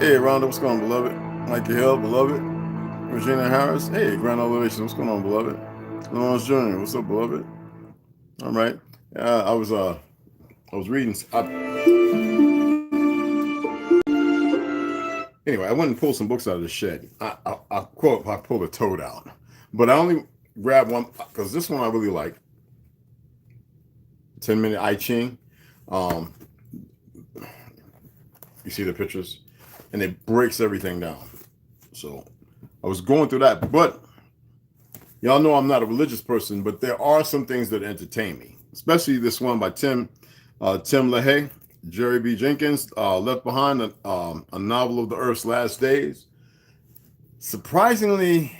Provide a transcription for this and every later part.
Hey, Rhonda, what's going on, beloved? Mikey Hill, beloved. Regina Harris. Hey, Grand Elevation, what's going on, beloved? Lawrence Jr., what's up, beloved? All right. I was reading. Anyway, I went and pulled some books out of the shed. I pulled a toad out, but I only grabbed one because this one I really like. 10-minute I Ching. Um, you see the pictures, and it breaks everything down. So I was going through that, but y'all know I'm not a religious person, but there are some things that entertain me, especially this one by Tim LaHaye, Jerry B. Jenkins, Left Behind, a novel of the Earth's last days. Surprisingly,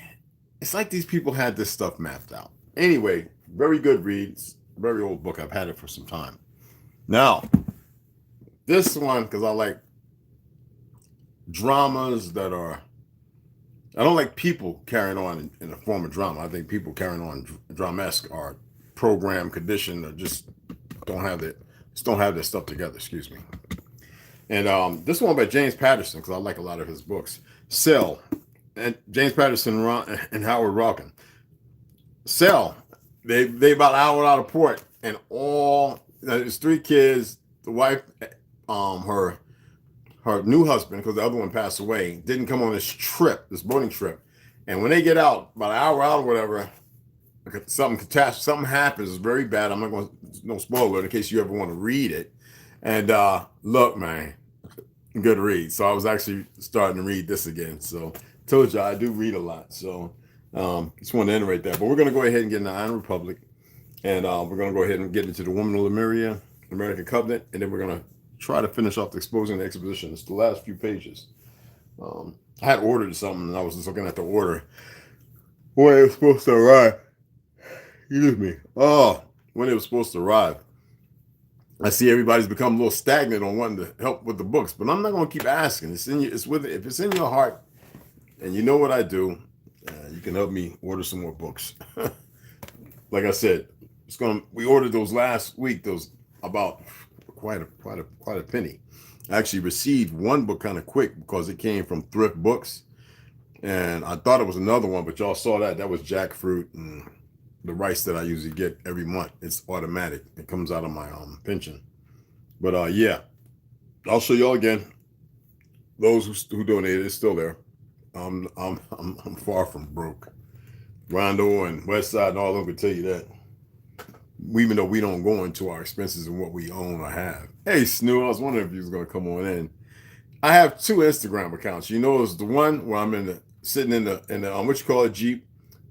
it's like these people had this stuff mapped out. Anyway, very good reads, very old book. I've had it for some time. Now, this one, because I like dramas that are, I don't like people carrying on in the form of drama. I think people carrying on dramasque are programmed, conditioned, or just don't have their stuff together. Excuse me. And this one by James Patterson, because I like a lot of his books. Zelle, and James Patterson and Howard Rockin. Zelle, they about an hour out of port, and there's 3 kids. The wife, her new husband, because the other one passed away, didn't come on this boating trip. And when they get out, about an hour out or whatever, something happens. It's very bad. I'm not going to, no spoiler in case you ever want to read it. And look, man, good read. So I was actually starting to read this again. So told you I do read a lot. So just wanted to iterate that. But we're going to go ahead and get into Iron Republic. And we're going to go ahead and get into the Woman of Lemuria, American Covenant, and then we're going to try to finish off the Exposing the Exposition. It's the last few pages. I had ordered something, and I was just looking at the order. When it was supposed to arrive. Excuse me. Oh, when it was supposed to arrive. I see everybody's become a little stagnant on wanting to help with the books, but I'm not going to keep asking. If it's in your heart, and you know what I do, you can help me order some more books. Like I said, we ordered those last week. Those about quite a penny. I actually received one book kind of quick because it came from Thrift Books, and I thought it was another one, but y'all saw that was jackfruit and the rice that I usually get every month. It's automatic. It comes out of my pension. But yeah, I'll show y'all again. Those who donated, it's still there. I'm far from broke. Rondo and Westside and all of them could tell you that. Even though we don't go into our expenses and what we own or have. Hey, Snoo, I was wondering if you was going to come on in. I have 2 Instagram accounts. You know, it's the one where I'm sitting in the what you call a Jeep.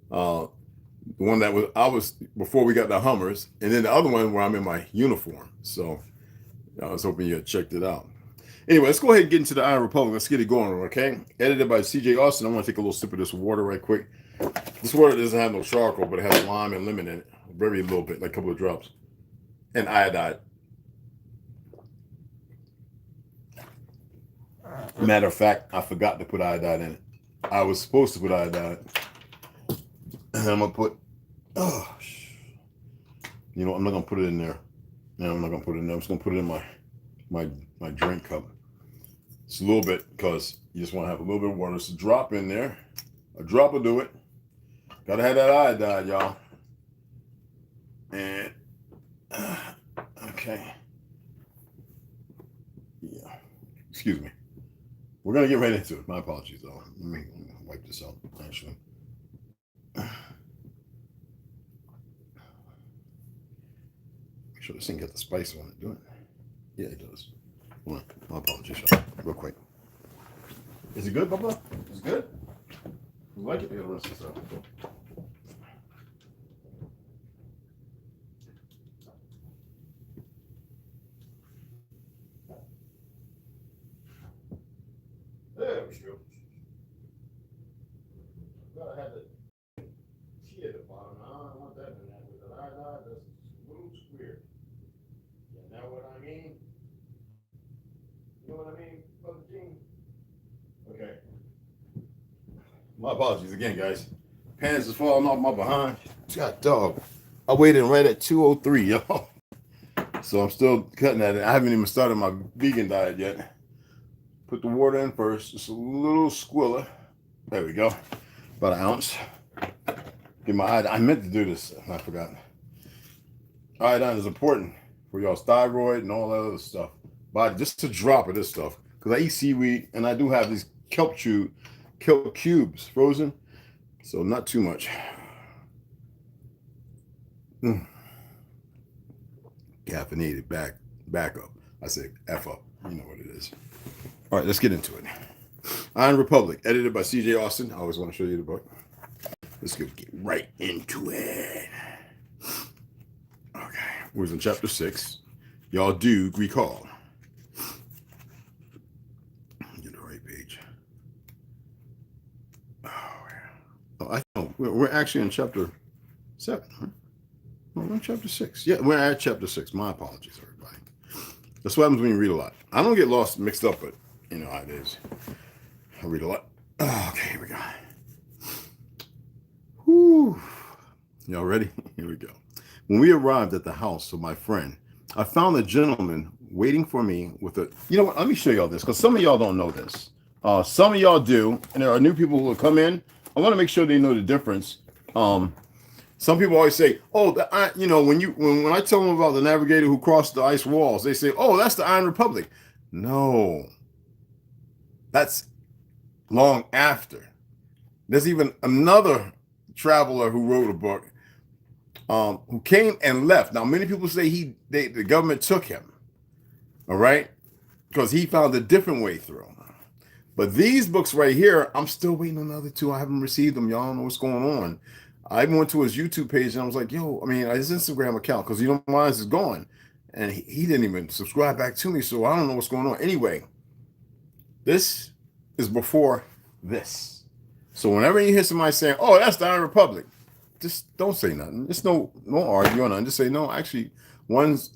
The one that I was before we got the Hummers, and then the other one where I'm in my uniform. So I was hoping you had checked it out. Anyway, let's go ahead and get into the Iron Republic. Let's get it going, okay? Edited by CJ Austin. I want to take a little sip of this water right quick. This water doesn't have no charcoal, but it has lime and lemon in it. Very little bit, like a couple of drops. And iodide. Matter of fact, I forgot to put iodide in it. I was supposed to put iodide. And I'm going to put, I'm not going to put it in there. No, I'm not going to put it in there. I'm just going to put it in my drink cup. It's a little bit because you just want to have a little bit of water. It's a drop in there. A drop will do it. Got to have that iodide, y'all. And, okay. Yeah. Excuse me. We're going to get right into it. My apologies, though. Let me wipe this out, actually. Make sure this thing got the spice on it. Do it? Yeah, it does. Well, my apologies, y'all. Real quick. Is it good, Bubba? Is it good? You like it? You gotta rinse this out. There we go. Gotta have the tea at the bottom. I don't want that in there with the iodide. That's a little weird. You know what I mean? You know what I mean, Brother Gene? Okay. My apologies again, guys. Pants is falling off my behind. God dog. I weighed in right at 203, y'all. So I'm still cutting at it. I haven't even started my vegan diet yet. put the water in first. Just a little squiller. There we go. About an ounce. Get my iodine. I meant to do this. I forgot. Iodine is important for y'all's thyroid and all that other stuff. But just a drop of this stuff. Because I eat seaweed and I do have these kelp cubes frozen. So not too much. Caffeinated back up. I say F up. You know what it is. All right, let's get into it. Iron Republic, edited by C.J. Austin. I always want to show you the book. Let's get right into it. Okay, we're in chapter 6. Y'all do recall. Get the right page. Oh, I know. We're actually in chapter 7. Huh? Well, we're in chapter 6. Yeah, we're at chapter 6. My apologies, everybody. That's what happens when you read a lot. I don't get lost, mixed up, but you know how it is. I read a lot. Oh, okay, here we go. Whew. Y'all ready? Here we go. When we arrived at the house of my friend, I found a gentleman waiting for me with a... You know what? Let me show y'all this, because some of y'all don't know this. Some of y'all do, and there are new people who will come in. I want to make sure they know the difference. Some people always say, "Oh, you know, when I tell them about the navigator who crossed the ice walls, they say, oh, that's the Iron Republic." No, that's long after. There's even another traveler who wrote a book, who came and left. Now, many people say the government took him, all right, because he found a different way through. But these books right here, I'm still waiting on the other two. I haven't received them. Y'all don't know what's going on. I went to his YouTube page and I was like, his Instagram account, because mine is gone. And he didn't even subscribe back to me, so I don't know what's going on. Anyway, this is before this. So whenever you hear somebody saying, "Oh, that's the Iron Republic," just don't say nothing. Just don't argue on it. Just say, no, actually, one's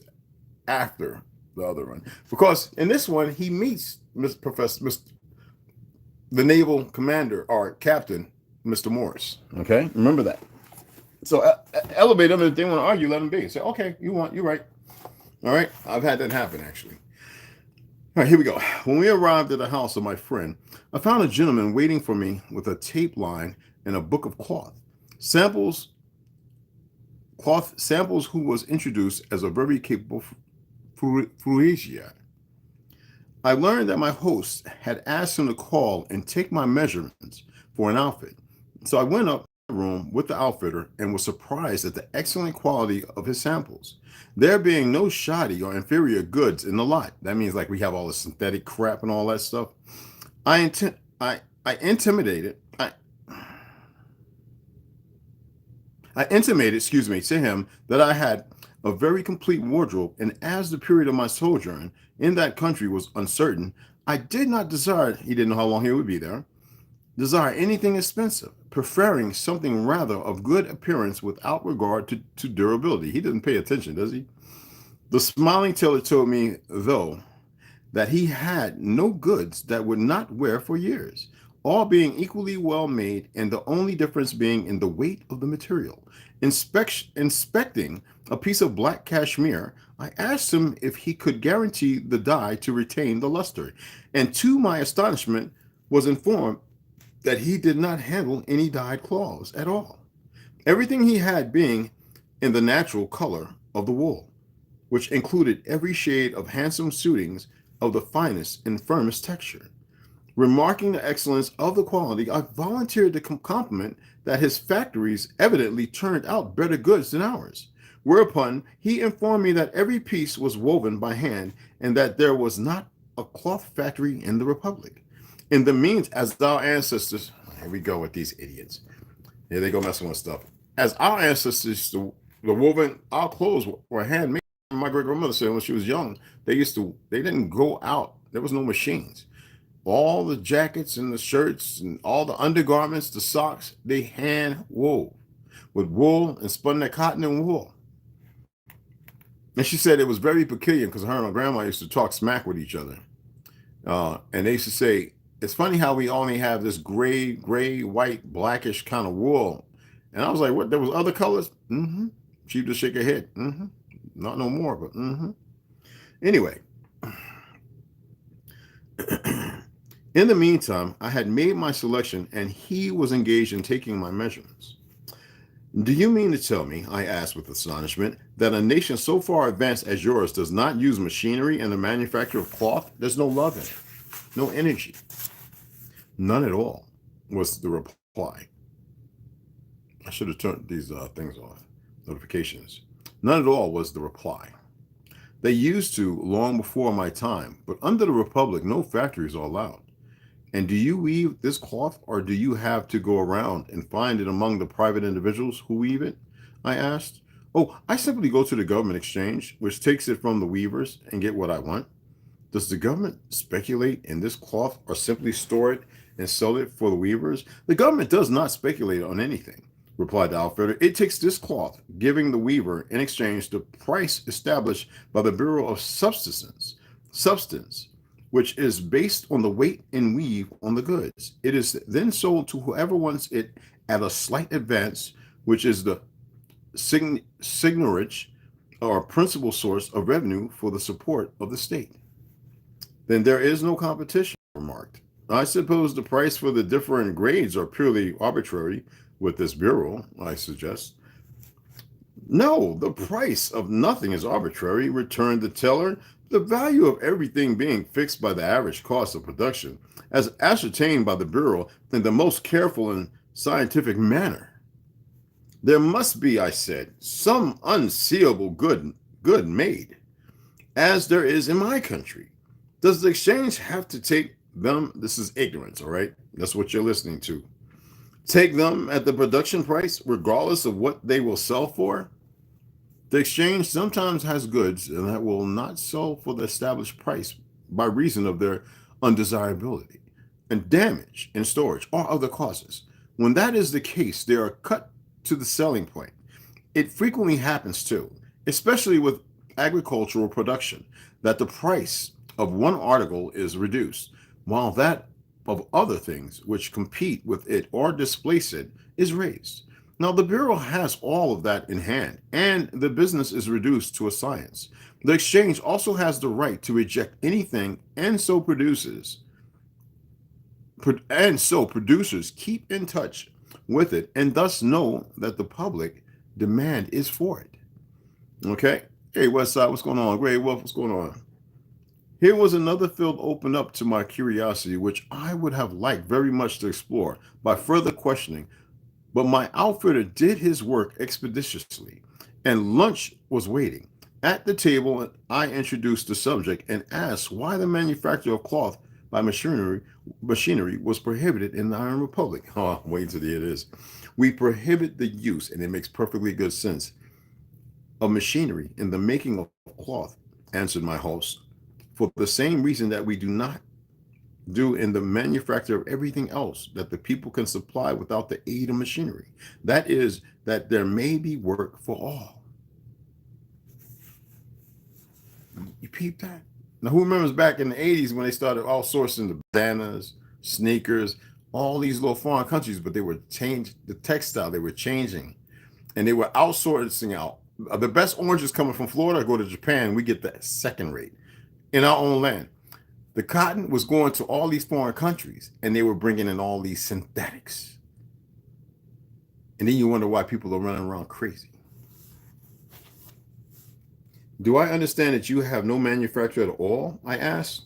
after the other one. Because in this one, he meets the naval commander or captain, Mr. Morris. Okay, remember that. So elevate them. If they want to argue, let them be. Say, okay, you're right. All right, I've had that happen actually. All right, here we go. When we arrived at the house of my friend, I found a gentleman waiting for me with a tape line and a book of cloth samples, who was introduced as a very capable Frisian. I learned that my host had asked him to call and take my measurements for an outfit. So I went up to the room with the outfitter and was surprised at the excellent quality of his samples. There being no shoddy or inferior goods in the lot. That means like we have all the synthetic crap and all that stuff. I intimated, to him that I had a very complete wardrobe, and as the period of my sojourn in that country was uncertain, I did not desire, he didn't know how long he would be there, desire anything expensive, preferring something rather of good appearance without regard to durability. He doesn't pay attention, does he? The smiling tailor told me, though, that he had no goods that would not wear for years, all being equally well made, and the only difference being in the weight of the material. Inspecting a piece of black cashmere, I asked him if he could guarantee the dye to retain the luster, and to my astonishment was informed that he did not handle any dyed cloths at all, everything he had being in the natural color of the wool, which included every shade of handsome suitings of the finest and firmest texture. Remarking the excellence of the quality, I volunteered to compliment that his factories evidently turned out better goods than ours, whereupon he informed me that every piece was woven by hand and that there was not a cloth factory in the Republic. In the means, as our ancestors, here we go with these idiots. Here they go messing with stuff. As our ancestors, the woven, our clothes were handmade. My great grandmother said when she was young, they didn't go out. There was no machines. All the jackets and the shirts and all the undergarments, the socks, they hand wove with wool and spun that cotton and wool. And she said it was very peculiar because her and her grandma used to talk smack with each other. And they used to say, it's funny how we only have this gray, white, blackish kind of wool. And I was like, what? There was other colors? Mm-hmm. She would just shake her head. Mm-hmm. Not no more, but mm-hmm. Anyway. In the meantime, I had made my selection and he was engaged in taking my measurements. Do you mean to tell me, I asked with astonishment, that a nation so far advanced as yours does not use machinery in the manufacture of cloth? There's no love in it, no energy. None at all, was the reply. I should have turned these things off, notifications. None at all was the reply. They used to long before my time, but under the Republic, no factories are allowed. And do you weave this cloth, or do you have to go around and find it among the private individuals who weave it? I asked. Oh, I simply go to the government exchange, which takes it from the weavers, and get what I want. Does the government speculate in this cloth or simply store it and sell it for the weavers? The government does not speculate on anything, replied the outfitter. It takes this cloth, giving the weaver in exchange the price established by the Bureau of Substance, which is based on the weight and weave on the goods. It is then sold to whoever wants it at a slight advance, which is the signorage or principal source of revenue for the support of the state. Then there is no competition, remarked. I suppose the price for the different grades are purely arbitrary with this bureau, I suggest. No, the price of nothing is arbitrary, returned the teller. The value of everything being fixed by the average cost of production, as ascertained by the Bureau in the most careful and scientific manner. There must be, I said, some unseeable good made, as there is in my country. Does the exchange have to take them? This is ignorance, all right? That's what you're listening to. Take them at the production price, regardless of what they will sell for? The exchange sometimes has goods that will not sell for the established price by reason of their undesirability and damage in storage or other causes. When that is the case, they are cut to the selling point. It frequently happens too, especially with agricultural production, that the price of one article is reduced, while that of other things which compete with it or displace it is raised. Now, the Bureau has all of that in hand, and the business is reduced to a science. The exchange also has the right to reject anything, and so producers keep in touch with it, and thus know that the public demand is for it. Okay? Hey, Westside, what's going on? Gray Wolf, what's going on? Here was another field opened up to my curiosity, which I would have liked very much to explore by further questioning. But my outfitter did his work expeditiously, and lunch was waiting. At the table, I introduced the subject and asked why the manufacture of cloth by machinery was prohibited in the Iron Republic. Oh, wait till it is. We prohibit the use, and it makes perfectly good sense, of machinery in the making of cloth, answered my host, for the same reason that we do not do in the manufacture of everything else that the people can supply without the aid of machinery. That is, that there may be work for all. You peep that? Now, who remembers back in the 80s when they started outsourcing the bananas, sneakers, all these little foreign countries, but they were changing the textile, they were changing, and they were outsourcing out. The best oranges coming from Florida go to Japan, we get the second rate in our own land. The cotton was going to all these foreign countries, and they were bringing in all these synthetics. And then you wonder why people are running around crazy. Do I understand that you have no manufacture at all? I asked.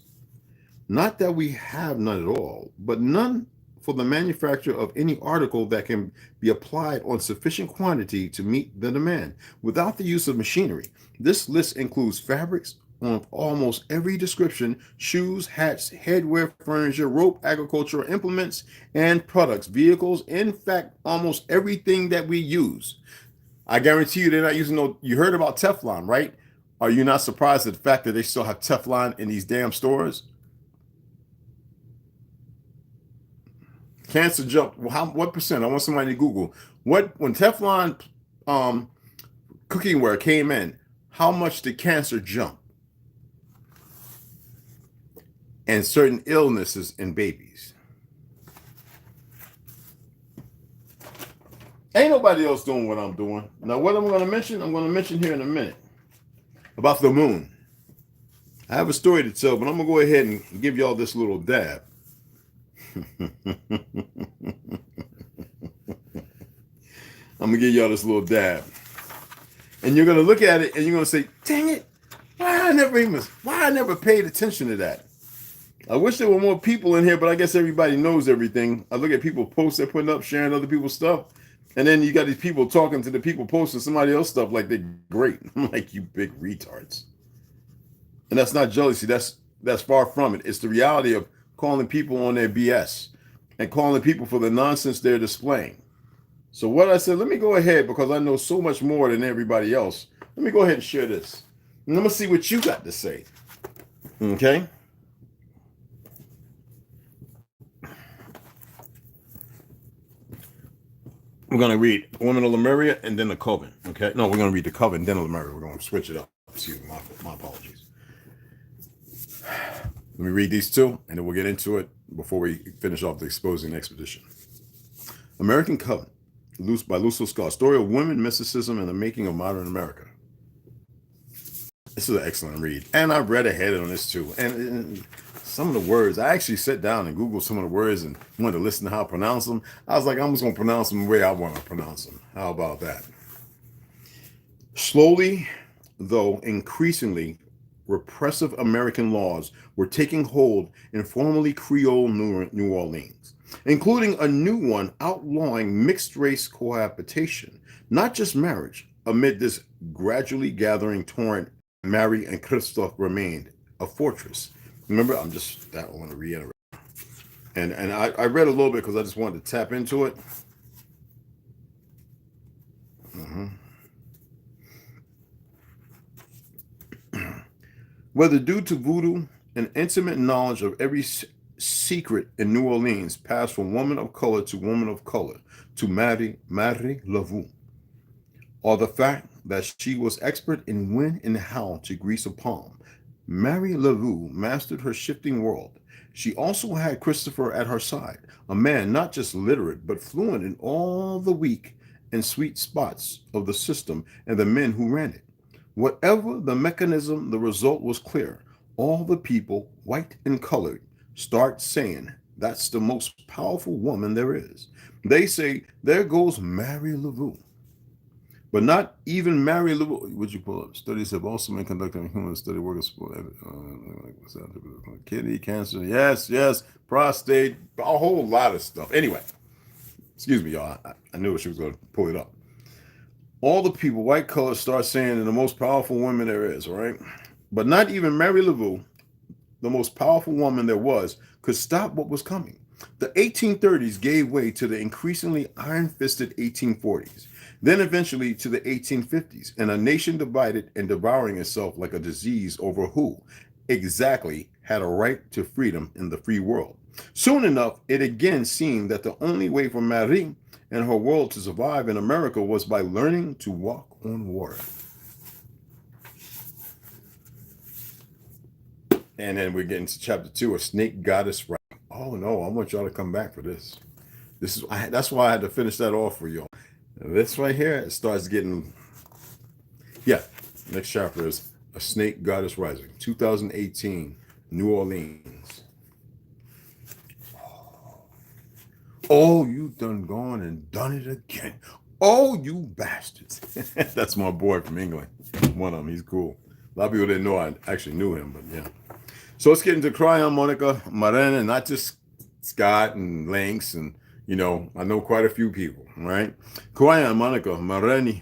Not that we have none at all, but none for the manufacture of any article that can be applied on sufficient quantity to meet the demand without the use of machinery. This list includes fabrics of almost every description: shoes, hats, headwear, furniture, rope, agricultural implements, and products, vehicles, in fact, almost everything that we use. I guarantee you they're not using no, you heard about Teflon, right? Are you not surprised at the fact that they still have Teflon in these damn stores? Cancer jump, what percent? I want somebody to Google. When Teflon cookware came in, how much did cancer jump? And certain illnesses in babies. Ain't nobody else doing what I'm doing. Now, what I'm going to mention here in a minute about the moon. I have a story to tell, but I'm going to go ahead and give y'all this little dab. I'm gonna give y'all this little dab, and you're gonna look at it and you're gonna say, "Dang it! Why I never paid attention to that? I wish there were more people in here, but I guess everybody knows everything. I look at people posts they're putting up, sharing other people's stuff, and then you got these people talking to the people posting somebody else's stuff like they're great. I'm like, you big retards." And that's not jealousy. That's far from it. It's the reality of calling people on their BS and calling people for the nonsense they're displaying. So what I said, let me go ahead, because I know so much more than everybody else. Let me go ahead and share this. And I'm going to see what you got to say. Okay? We're going to read Women of Lemuria and then the Coven. Okay? No, we're going to read the Coven, then Lemuria. We're going to switch it up. Excuse me, my apologies. Let me read these two, and then we'll get into it before we finish off the exposing expedition. American Coven. By Lucio Scott, story of women, mysticism, and the making of modern America. This is an excellent read, and I've read ahead on this too. And some of the words, I actually sat down and Googled some of the words and wanted to listen to how to pronounce them. I was like, I'm just going to pronounce them the way I want to pronounce them. How about that? Slowly, though increasingly, repressive American laws were taking hold in formerly Creole New Orleans, including a new one outlawing mixed-race cohabitation, not just marriage. Amid this gradually gathering torrent, Mary and Christophe remained a fortress. Remember, I want to reiterate. And I read a little bit because I just wanted to tap into it. Whether due to voodoo, an intimate knowledge of every secret in New Orleans passed from woman of color to woman of color to Marie Laveau, or the fact that she was expert in when and how to grease a palm. Marie Laveau mastered her shifting world. She also had Christopher at her side, a man not just literate, but fluent in all the weak and sweet spots of the system and the men who ran it. Whatever the mechanism, the result was clear. All the people, white and colored, start saying, "That's the most powerful woman there is." They say, "There goes Marie Laveau." But not even Marie Laveau. Would you pull up? Studies have also been conducted in human study work kidney cancer. Yes, prostate, a whole lot of stuff. Anyway, excuse me, y'all. I knew she was going to pull it up. All the people, white color, start saying, "the most powerful woman there is," all right? But not even Marie Laveau, the most powerful woman there was, could stop what was coming. The 1830s gave way to the increasingly iron-fisted 1840s, then eventually to the 1850s, and a nation divided and devouring itself like a disease over who exactly had a right to freedom in the free world. Soon enough, it again seemed that the only way for Marie and her world to survive in America was by learning to walk on water. And then we get into chapter 2, a snake goddess right. Oh no, I want y'all to come back for this. That's why I had to finish that off for y'all. This right here, it starts getting, next chapter is a snake goddess rising, 2018, New Orleans. Oh, you done gone and done it again. Oh, you bastards. That's my boy from England. One of them, he's cool. A lot of people didn't know I actually knew him, but yeah. So let's get into Cryon, Monica, Marina, not just Scott and Lynx, and I know quite a few people, right? Cryon, Monica, Marina,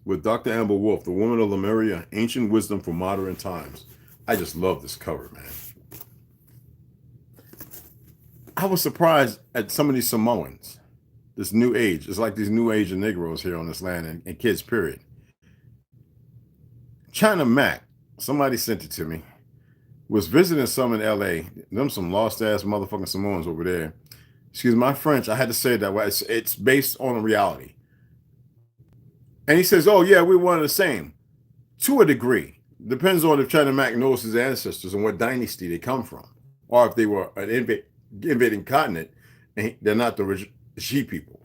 with Dr. Amber Wolf, the Woman of Lemuria, Ancient Wisdom for Modern Times. I just love this cover, man. I was surprised at some of these Samoans, this new age. It's like these new age of Negroes here on this land and kids, period. China Mac, somebody sent it to me, was visiting some in LA. Them some lost ass motherfucking Samoans over there. Excuse my French, I had to say it that way. It's based on a reality. And he says, oh yeah, we're one of the same. To a degree. Depends on if China Mac knows his ancestors and what dynasty they come from. Or if they were an invading continent and they're not the G people.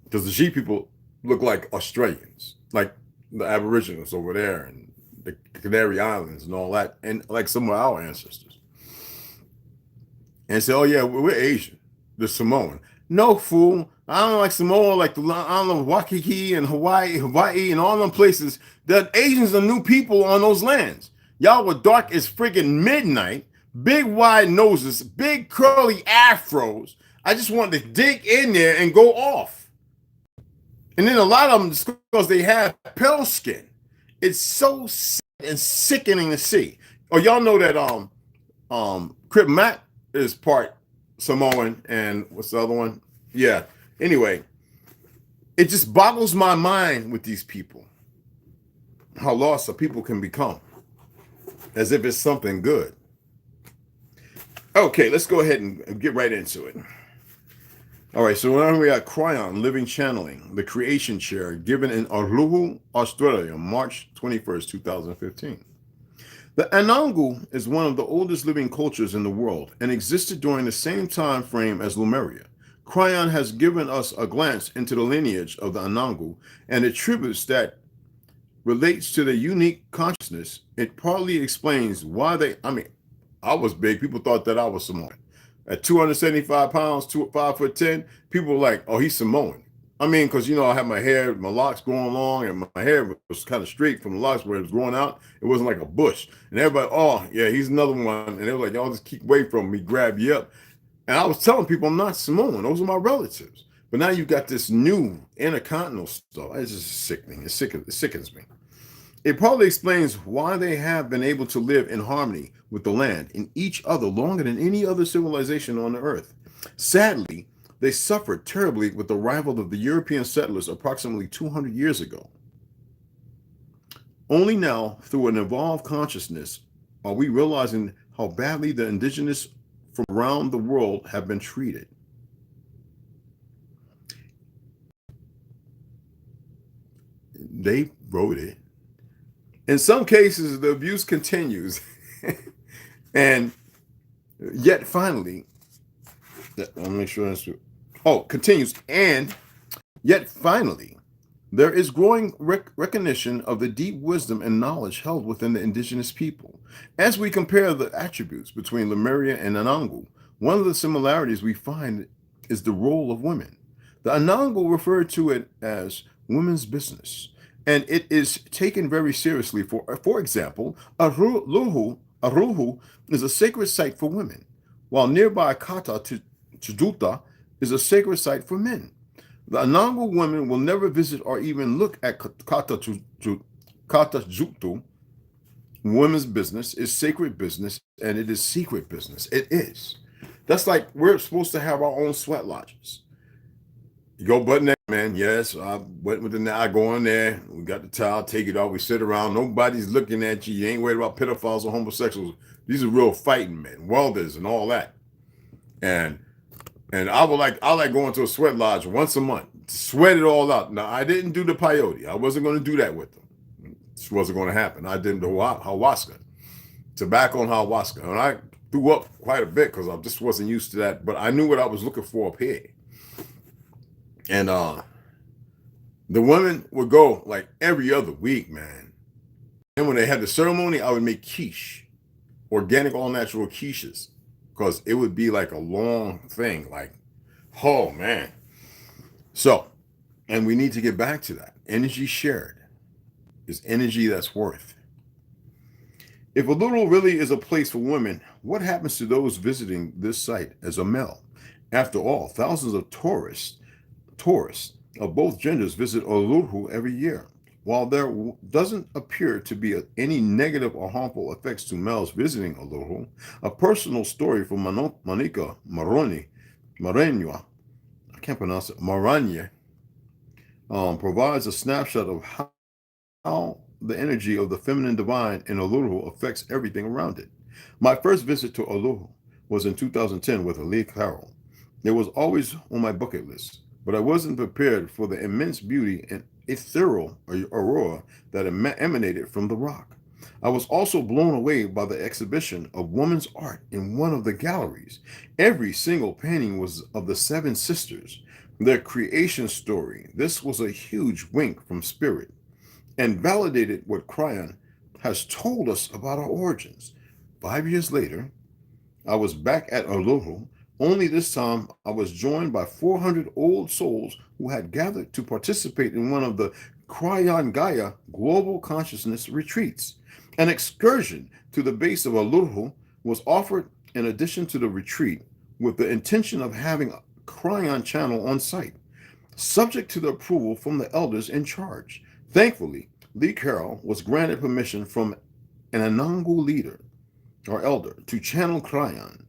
Because the G people look like Australians, like the Aboriginals over there and the Canary Islands and all that, and like some of our ancestors. and say, "Oh yeah, we're Asian, the Samoan." No, fool. I don't like Samoa, like I don't know, Waikiki and Hawaii, and all them places. The Asians are new people on those lands. Y'all were dark as friggin' midnight, big wide noses, big curly afros. I just wanted to dig in there and go off. And then a lot of them, just because they have pale skin, it's so sick and sickening to see. Oh, y'all know that Crip Matt is part Samoan, and what's the other one? Yeah. Anyway, it just boggles my mind with these people, how lost a people can become, as if it's something good. Okay, let's go ahead and get right into it. All right, so now we got Cryon Living Channeling, the Creation Chair, given in TRU, Australia, March 21st, 2015. The Anangu is one of the oldest living cultures in the world and existed during the same time frame as Lemuria. Cryon has given us a glance into the lineage of the Anangu and attributes that relates to their unique consciousness. It partly explains why I was big. People thought that I was Samoan. At 275 pounds, 5'10", people were like, "Oh, he's Samoan." I mean, because I had my hair, my locks growing long, and my hair was kind of straight from the locks where it was growing out. It wasn't like a bush. And everybody, "Oh, yeah, he's another one." And they were like, "Y'all just keep away from me, grab you up." And I was telling people I'm not Samoan. Those are my relatives. But now you got this new intercontinental stuff. It's just sickening. It sickens me. It probably explains why they have been able to live in harmony with the land and each other longer than any other civilization on the earth. Sadly, they suffered terribly with the arrival of the European settlers approximately 200 years ago. Only now, through an evolved consciousness, are we realizing how badly the indigenous from around the world have been treated. They wrote it. In some cases, the abuse continues. And yet finally, I'll make sure that's true. Oh, continues. And yet finally, there is growing recognition of the deep wisdom and knowledge held within the indigenous people. As we compare the attributes between Lemuria and Anangu, one of the similarities we find is the role of women. The Anangu referred to it as women's business, and it is taken very seriously. For example, Aruhu is a sacred site for women, while nearby Kata Chuduta is a sacred site for men. The Anangu women will never visit or even look at Kata Jutu. Women's business is sacred business, and it is secret business. It is. That's like we're supposed to have our own sweat lodges. You go butt naked, man. Yes, I went with the I go in there. We got the towel, take it off. We sit around. Nobody's looking at you. You ain't worried about pedophiles or homosexuals. These are real fighting men, welders, and all that. And I like going to a sweat lodge once a month, sweat it all out. Now I didn't do the peyote. I wasn't going to do that with them. This wasn't going to happen. I did the ayahuasca, tobacco and ayahuasca, and I threw up quite a bit because I just wasn't used to that. But I knew what I was looking for up here. And the women would go like every other week, man. And when they had the ceremony, I would make quiche, organic, all natural quiches, because it would be like a long thing. Like, oh man. So, and we need to get back to that. Energy shared is energy that's worth. If Uluru really is a place for women, what happens to those visiting this site as a male? After all, thousands of tourists of both genders visit Uluru every year. While there doesn't appear to be any negative or harmful effects to males visiting Uluru, a personal story from Monica Maranhua, I can't pronounce it, Maranya, provides a snapshot of how the energy of the feminine divine in Uluru affects everything around it. My first visit to Uluru was in 2010 with Ali Carroll. It was always on my bucket list, but I wasn't prepared for the immense beauty and ethereal aurora that emanated from the rock. I was also blown away by the exhibition of women's art in one of the galleries. Every single painting was of the Seven Sisters, their creation story. This was a huge wink from spirit and validated what Cryon has told us about our origins. 5 years later, I was back at Aloha, only this time I was joined by 400 old souls who had gathered to participate in one of the Krayan Gaya Global Consciousness Retreats. An excursion to the base of Aloha was offered in addition to the retreat with the intention of having a Krayan channel on site, subject to the approval from the elders in charge. Thankfully, Lee Carroll was granted permission from an Anangu leader or elder to channel Krayan.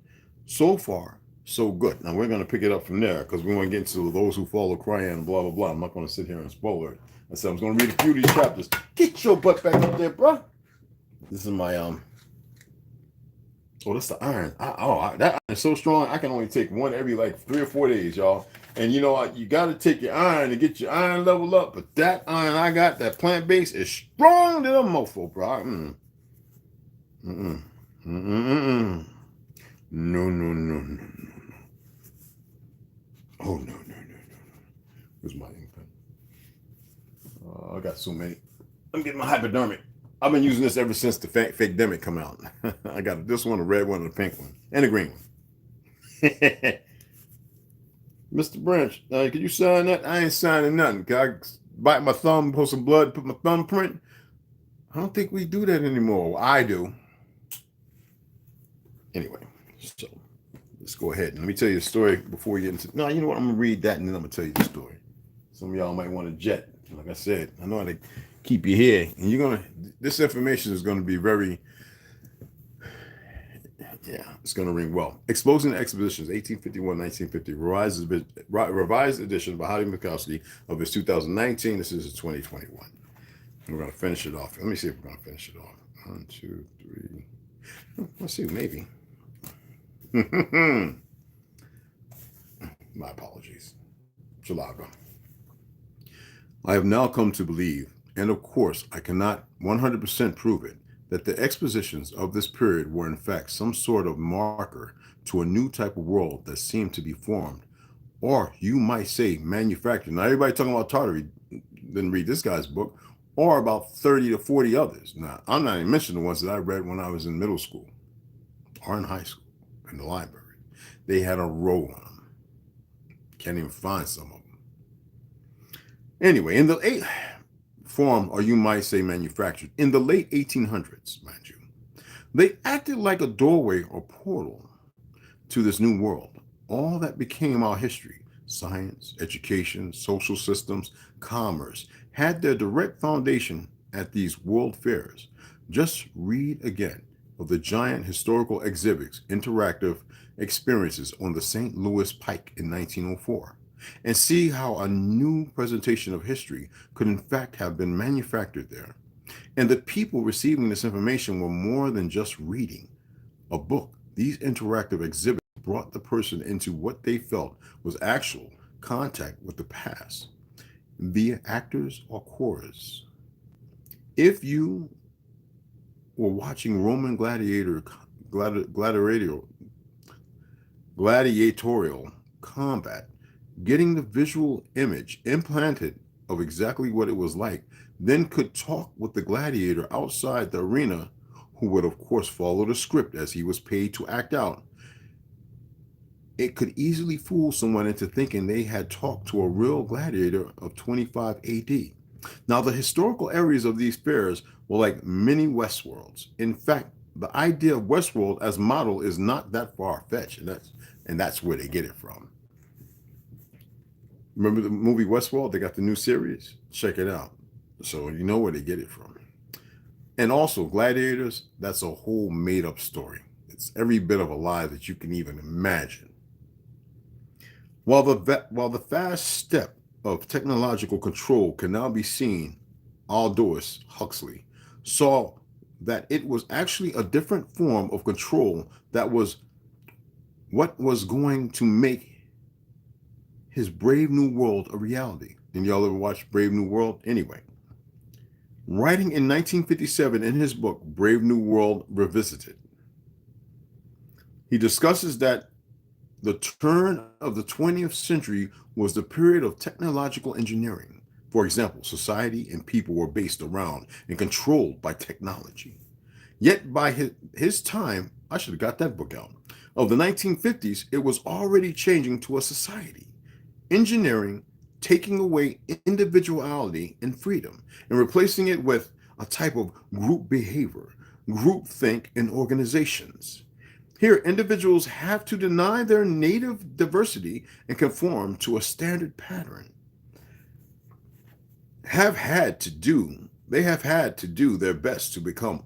So far, so good. Now we're going to pick it up from there because we want to get into those who follow Krayan, blah, blah, blah. I'm not going to sit here and spoil it. I said I was going to read a few of these chapters. Get your butt back up there, bro. This is my, oh, that's the iron. That iron is so strong, I can only take one every like 3 or 4 days, y'all. And you know what? You got to take your iron to get your iron level up. But that iron I got, that plant-based, is strong than a mofo, bro. No. Oh, no. Where's my ink pen? I got so many. I'm getting my hypodermic. I've been using this ever since the fake demic come out. I got this one, a red one, and a pink one, and a green one. Mr. Branch, could you sign that? I ain't signing nothing. Can I bite my thumb, pull some blood, put my thumbprint? I don't think we do that anymore. Well, I do. Anyway, so let's go ahead and let me tell you a story before we get into. No, you know what? I'm gonna read that and then I'm gonna tell you the story. Some of y'all might want to jet. Like I said, I know how to keep you here, and you're gonna. This information is gonna be very. Yeah, it's going to ring well. Exposing Expositions, 1851-1950, revised edition by Howdy Mikowski of his 2019. This is 2021. We're going to finish it off. Let me see if we're going to finish it off. 1, 2, 3. Let's see, maybe. My apologies. Chalaga. I have now come to believe, and of course, I cannot 100% prove it, that the expositions of this period were in fact some sort of marker to a new type of world that seemed to be formed, or you might say manufactured. Now everybody talking about Tartary didn't read this guy's book, or about 30 to 40 others. Now I'm not even mentioning the ones that I read when I was in middle school or in high school in the library. They had a row on them. Can't even find some of them. Anyway, in the form, or you might say manufactured, in the late 1800s, mind you. They acted like a doorway or portal to this new world. All that became our history, science, education, social systems, commerce, had their direct foundation at these world fairs. Just read again of the giant historical exhibits, interactive experiences on the St. Louis Pike in 1904. And see how a new presentation of history could in fact have been manufactured there. And the people receiving this information were more than just reading a book. These interactive exhibits brought the person into what they felt was actual contact with the past, via actors or chorus. If you were watching Roman gladiatorial combat, getting the visual image implanted of exactly what it was like, then could talk with the gladiator outside the arena, who would of course follow the script as he was paid to act out. It could easily fool someone into thinking they had talked to a real gladiator of 25 AD. Now, the historical areas of these fairs were like mini Westworlds. In fact, the idea of Westworld as model is not that far-fetched, and that's where they get it from. Remember the movie Westworld? They got the new series. Check it out. So you know where they get it from. And also, gladiators, that's a whole made-up story. It's every bit of a lie that you can even imagine. While the fast step of technological control can now be seen, Aldous Huxley saw that it was actually a different form of control that was what was going to make his Brave New World a reality. And y'all ever watch Brave New World? Anyway, writing in 1957 in his book, Brave New World Revisited, he discusses that the turn of the 20th century was the period of technological engineering. For example, society and people were based around and controlled by technology. Yet by his time, I should have got that book out. of the 1950s, it was already changing to a society. Engineering taking away individuality and freedom and replacing it with a type of group behavior, group think in organizations. Here, individuals have to deny their native diversity and conform to a standard pattern. They have had to do their best to become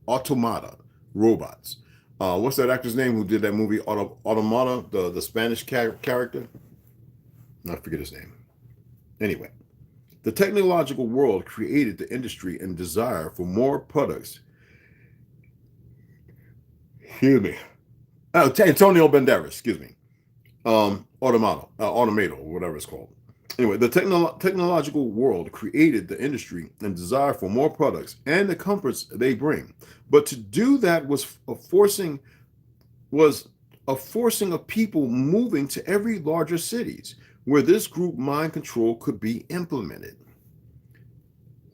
automata, robots. What's that actor's name who did that movie, Automata, the Spanish character? I forget his name. Anyway, the technological world created the industry and desire for more products. Excuse me. Antonio Banderas, excuse me. Automato, or whatever it's called. Anyway, the technological world created the industry and desire for more products and the comforts they bring. But to do that was a forcing of people moving to every larger cities where this group mind control could be implemented.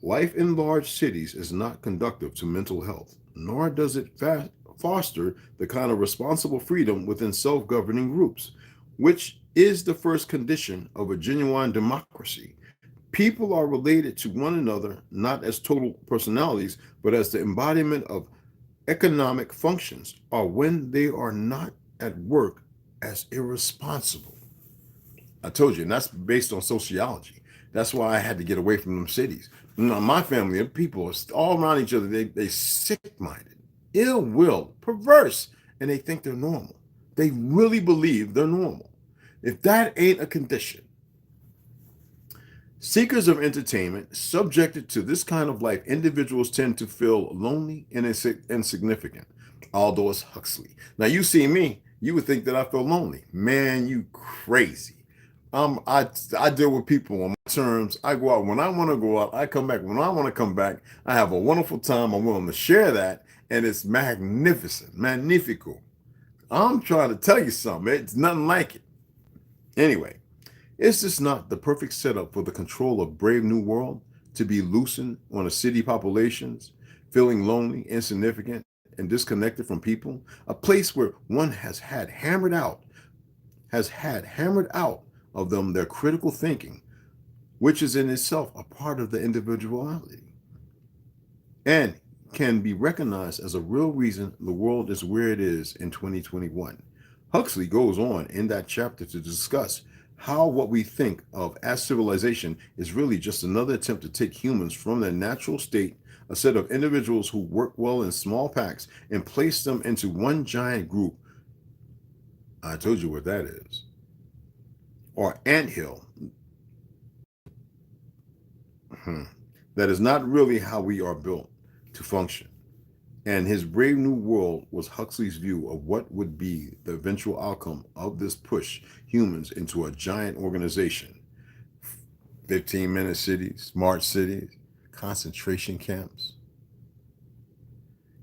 Life in large cities is not conducive to mental health, nor does it foster the kind of responsible freedom within self-governing groups, which is the first condition of a genuine democracy. People are related to one another not as total personalities, but as the embodiment of economic functions, or when they are not at work as irresponsible. I told you, and that's based on sociology. That's why I had to get away from them cities. My family and people are all around each other. They sick-minded, ill-willed, perverse, and they think they're normal. They really believe they're normal. If that ain't a condition, seekers of entertainment, subjected to this kind of life, individuals tend to feel lonely and insignificant. Aldous Huxley. Now, you see me, you would think that I feel lonely. Man, you crazy. I deal with people on my terms. I go out when I want to go out. I come back when I want to come back. I have a wonderful time. I'm willing to share that, and it's magnificent, magnifico. I'm trying to tell you something. It's nothing like it. Anyway, is this not the perfect setup for the control of Brave New World to be loosened on a city populations, feeling lonely, insignificant, and disconnected from people? A place where one has had hammered out of them their critical thinking, which is in itself a part of the individuality, and can be recognized as a real reason the world is where it is in 2021. Huxley goes on in that chapter to discuss how what we think of as civilization is really just another attempt to take humans from their natural state, a set of individuals who work well in small packs, and place them into one giant group. I told you what that is. Or anthill. That is not really how we are built to function. And his Brave New World was Huxley's view of what would be the eventual outcome of this push humans into a giant organization. 15-minute cities, smart cities, concentration camps.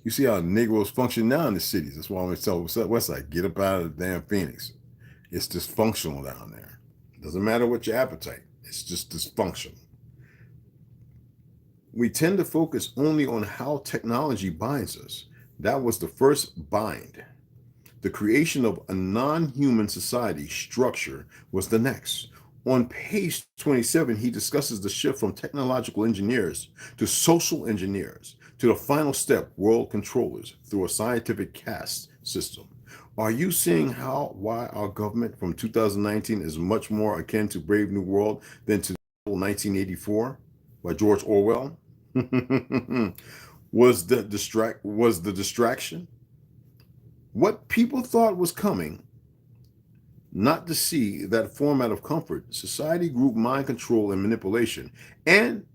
You see how Negroes function now in the cities. That's why I'm going to tell Westside, get up out of the damn Phoenix. It's dysfunctional down there. Doesn't matter what your appetite. It's just dysfunctional. We tend to focus only on how technology binds us. That was the first bind. The creation of a non-human society structure was the next. On page 27, he discusses the shift from technological engineers to social engineers to the final step, world controllers, through a scientific caste system. Are you seeing why our government from 2019 is much more akin to Brave New World than to 1984 by George Orwell? was the distraction? What people thought was coming, not to see that format of comfort, society, group, mind control, and manipulation, and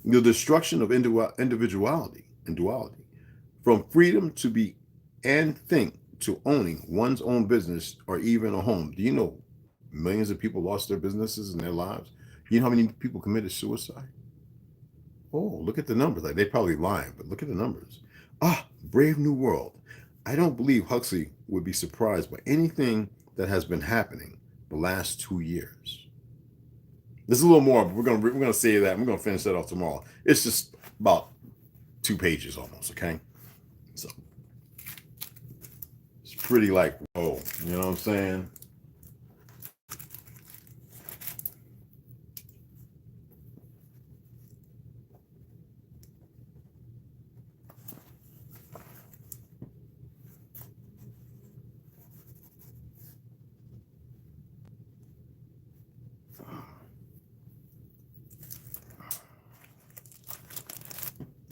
the destruction of individuality and duality, from freedom to be and think to owning one's own business or even a home. Do you know millions of people lost their businesses and their lives? You know how many people committed suicide? Oh, look at the numbers. Like, they're probably lying, but look at the numbers. Brave New World. I don't believe Huxley would be surprised by anything that has been happening the last 2 years. There's a little more, but we're gonna say that. We're gonna finish that off tomorrow. It's just about 2 pages almost. Okay, so pretty like, whoa, you know what I'm saying?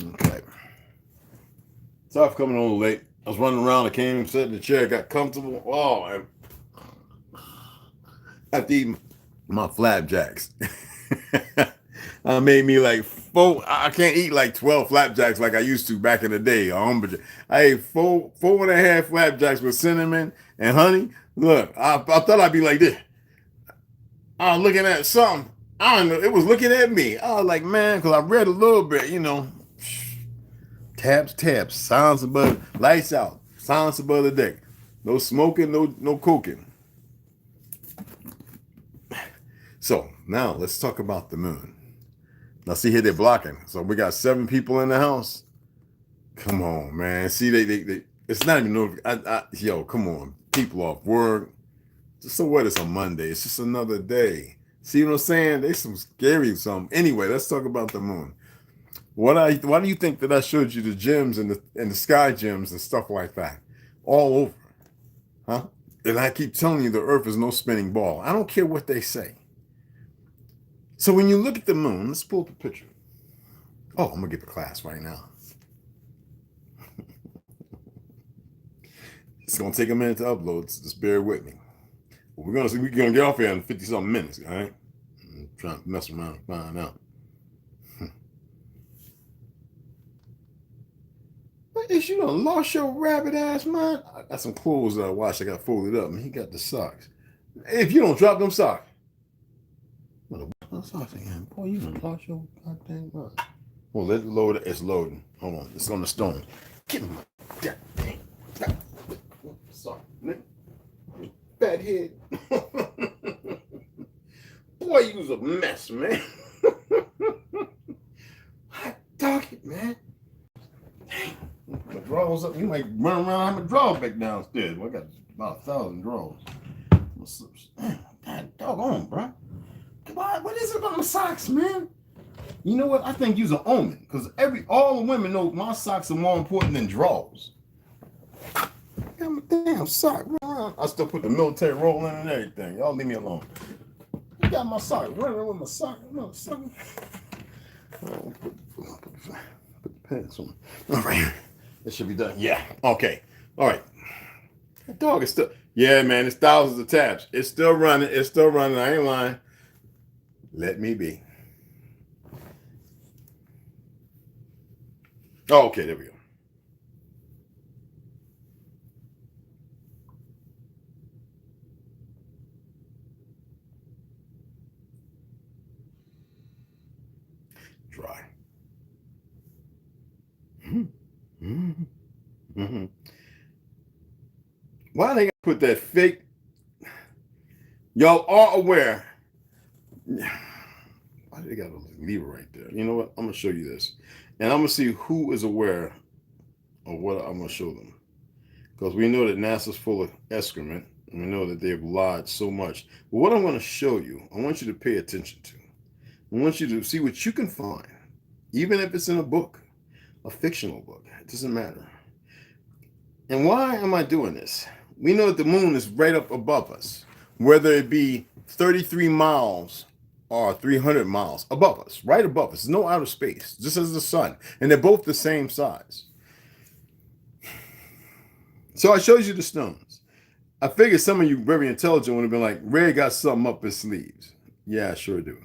Okay. Sorry for coming a little late. I was running around. I came, sat in the chair, got comfortable. Oh, man. I have to eat my flapjacks. I made me like 4. I can't eat like 12 flapjacks like I used to back in the day. I ate 4.5 flapjacks with cinnamon and honey. Look, I thought I'd be like this. I was looking at something. I don't know. It was looking at me. I was like, man, because I read a little bit, you know. Taps, silence above, lights out, silence above the deck. No smoking, no cooking. So now let's talk about the moon. Now see here they're blocking. So we got 7 people in the house. Come on, man. See they it's not even yo, come on. People off work. So what? It's a Monday. It's just another day. See what I'm saying? There's some scary something. Anyway, let's talk about the moon. Why do you think that I showed you the gems and the sky gems and stuff like that all over? Huh? And I keep telling you the earth is no spinning ball. I don't care what they say. So when you look at the moon, let's pull up a picture. Oh, I'm gonna get the class right now. It's gonna take a minute to upload, so just bear with me. We're gonna get off here in 50-something minutes, all right? I'm trying to mess around and find out. Is you done lost your rabbit ass, man? I got some clothes that I washed. I got folded up, and he got the socks. If you don't drop them socks, what socks again? Boy, you done lost your goddamn mind. Well, let it load. It's loading. Hold on, it's on the stone. Get my goddamn. Sorry, bad head. Boy, you was a mess, man. Hot dog it, man. Dang. My drawers up. You might run around and have a drawer back downstairs. Well, I got about 1,000 drawers. God doggone, bro. What is it about my socks, man? You know what? I think you's an omen, because all the women know my socks are more important than drawers. I got my damn sock running around. I still put the military roll in and everything. Y'all leave me alone. I got my sock running around with my sock. Put the pants on. All right. It should be done. Yeah. Okay. All right. That dog is still. Yeah, man. It's thousands of tabs. It's still running. I ain't lying. Let me be. Oh, okay. There we go. Dry. Why they gotta put that fake? Y'all are aware. Why they got a lever right there? You know what? I'm gonna show you this, and I'm gonna see who is aware of what I'm gonna show them, because we know that NASA's full of excrement, and we know that they've lied so much. But what I'm gonna show you, I want you to pay attention to. I want you to see what you can find, even if it's in a book, a fictional book. It doesn't matter. And why am I doing this? We know that the moon is right up above us, whether it be 33 miles or 300 miles above us, right above us. There's no outer space, just as the sun. And they're both the same size. So I showed you the stones. I figured some of you very intelligent would have been like, Ray got something up his sleeves. Yeah, I sure do.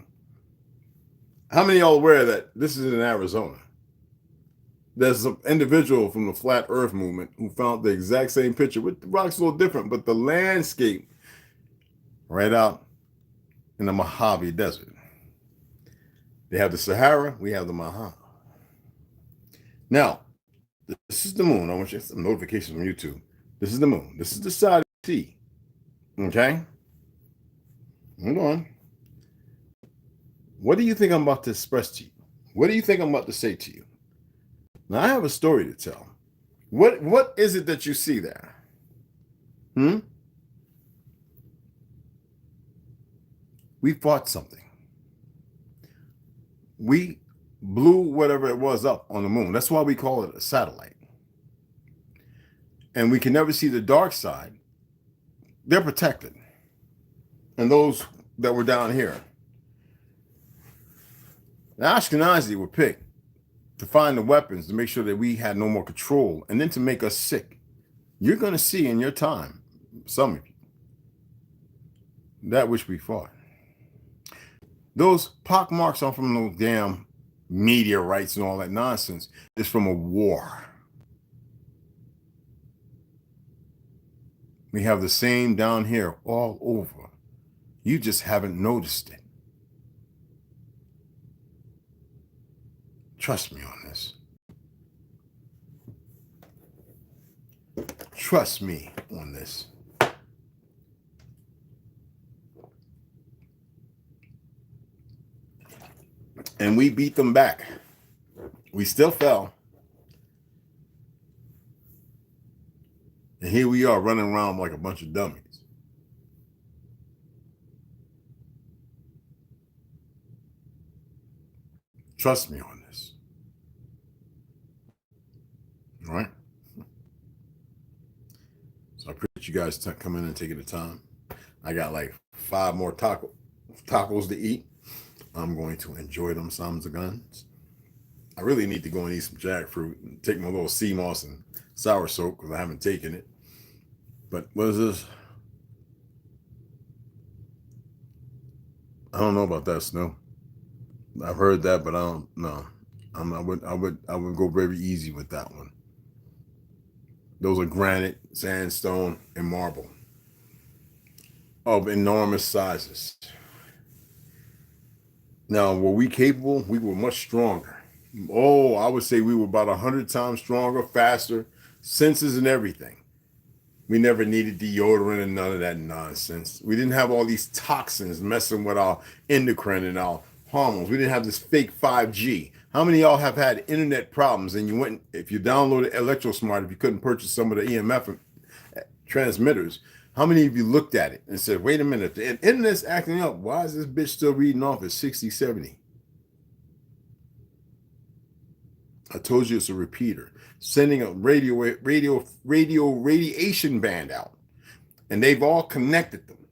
How many of y'all aware that this is in Arizona? There's an individual from the Flat Earth movement who found the exact same picture, with the rocks a little different, but the landscape right out in the Mojave Desert. They have the Sahara, we have the Mojave. Now, this is the moon. I want you to get some notifications from YouTube. This is the moon. This is the side you see. Okay? Hold on. What do you think I'm about to express to you? What do you think I'm about to say to you? Now, I have a story to tell. What is it that you see there? We fought something. We blew whatever it was up on the moon. That's why we call it a satellite. And we can never see the dark side. They're protected. And those that were down here, the Ashkenazi were picked to find the weapons to make sure that we had no more control and then to make us sick. You're going to see in your time, some of you, that which we fought. Those pock marks aren't from no damn meteorites and all that nonsense. It's from a war. We have the same down here all over. You just haven't noticed it. Trust me on this. Trust me on this. And we beat them back. We still fell. And here we are running around like a bunch of dummies. Trust me on this. All right? So I appreciate you guys coming in and taking the time. I got like 5 more tacos to eat. I'm going to enjoy them sons of guns. I really need to go and eat some jackfruit and take my little sea moss and sour soap because I haven't taken it. But what is this? I don't know about that, Snow. I've heard that, but I don't know. I would go very easy with that one. Those are granite, sandstone, and marble of enormous sizes. Now, were we capable? We were much stronger. Oh, I would say we were about 100 times stronger, faster, senses and everything. We never needed deodorant and none of that nonsense. We didn't have all these toxins messing with our endocrine and our hormones. We didn't have this fake 5G. How many of y'all have had internet problems and you went, if you downloaded ElectroSmart, if you couldn't purchase some of the EMF transmitters, how many of you looked at it and said, wait a minute, the internet's acting up. Why is this bitch still reading off at 60, 70? I told you it's a repeater, sending a radiation band out, and they've all connected them.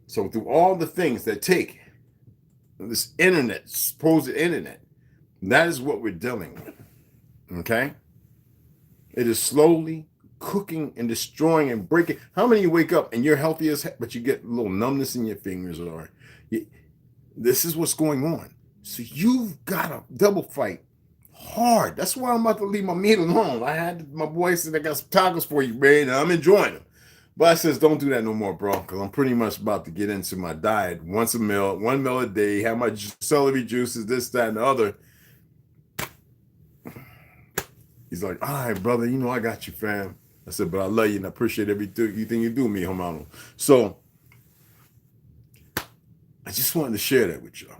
So through all the things that take this internet, supposed internet, that is what we're dealing with. Okay? It is slowly cooking and destroying and breaking. How many of you wake up and you're healthy as heck, but you get a little numbness in your fingers, or this is what's going on. So you've got to double fight hard. That's why I'm about to leave my meat alone. I had my boy said, I got some tacos for you, man, and I'm enjoying them. But I says, don't do that no more, bro, because I'm pretty much about to get into my diet. Once a meal, 1 meal a day, have my celery juices, this, that, and the other. He's like, all right, brother, you know I got you, fam. I said, but I love you and I appreciate everything you do, me, hermano. So I just wanted to share that with y'all.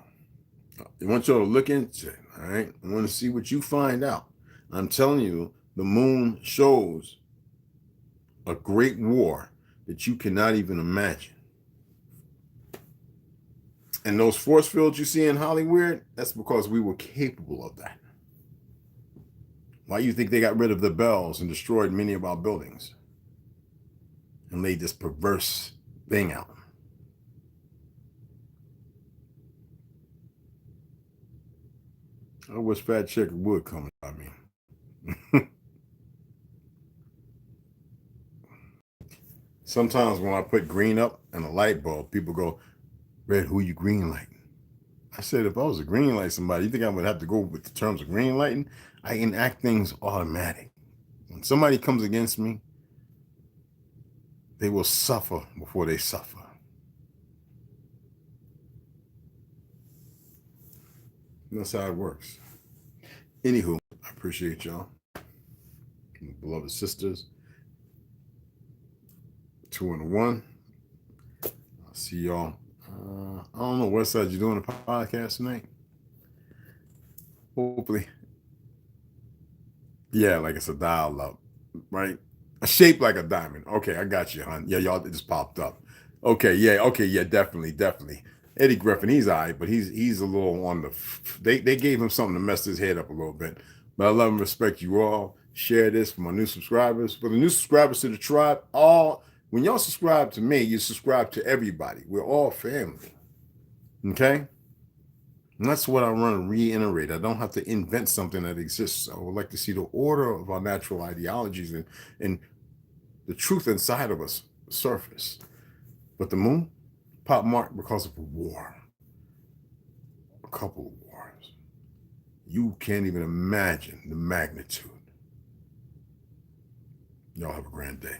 I want y'all to look into it, all right? I want to see what you find out. I'm telling you, the moon shows a great war that you cannot even imagine. And those force fields you see in Hollywood, that's because we were capable of that. Why do you think they got rid of the bells and destroyed many of our buildings and laid this perverse thing out? I wish Fat Chick would come at me. Sometimes when I put green up and a light bulb, people go, Red, who you green lighting? I said, if I was a green light somebody, you think I would have to go with the terms of green lighting? I enact things automatic. When somebody comes against me, they will suffer before they suffer. That's how it works. Anywho, I appreciate y'all. Beloved sisters. 2 and 1. I'll see y'all. I don't know what side you're doing the podcast tonight. Hopefully. Yeah, like it's a dial-up, right? Shaped like a diamond. Okay, I got you, hon. Yeah, y'all, it just popped up. Okay, yeah, definitely. Eddie Griffin, he's all right, but he's a little on the. They gave him something to mess his head up a little bit. But I love and respect you all. Share this for my new subscribers. For the new subscribers to the tribe, when y'all subscribe to me, you subscribe to everybody. We're all family. Okay? And that's what I want to reiterate. I don't have to invent something that exists. I would like to see the order of our natural ideologies and the truth inside of us surface. But the moon, pop marked because of a war, a couple of wars. You can't even imagine the magnitude. Y'all have a grand day.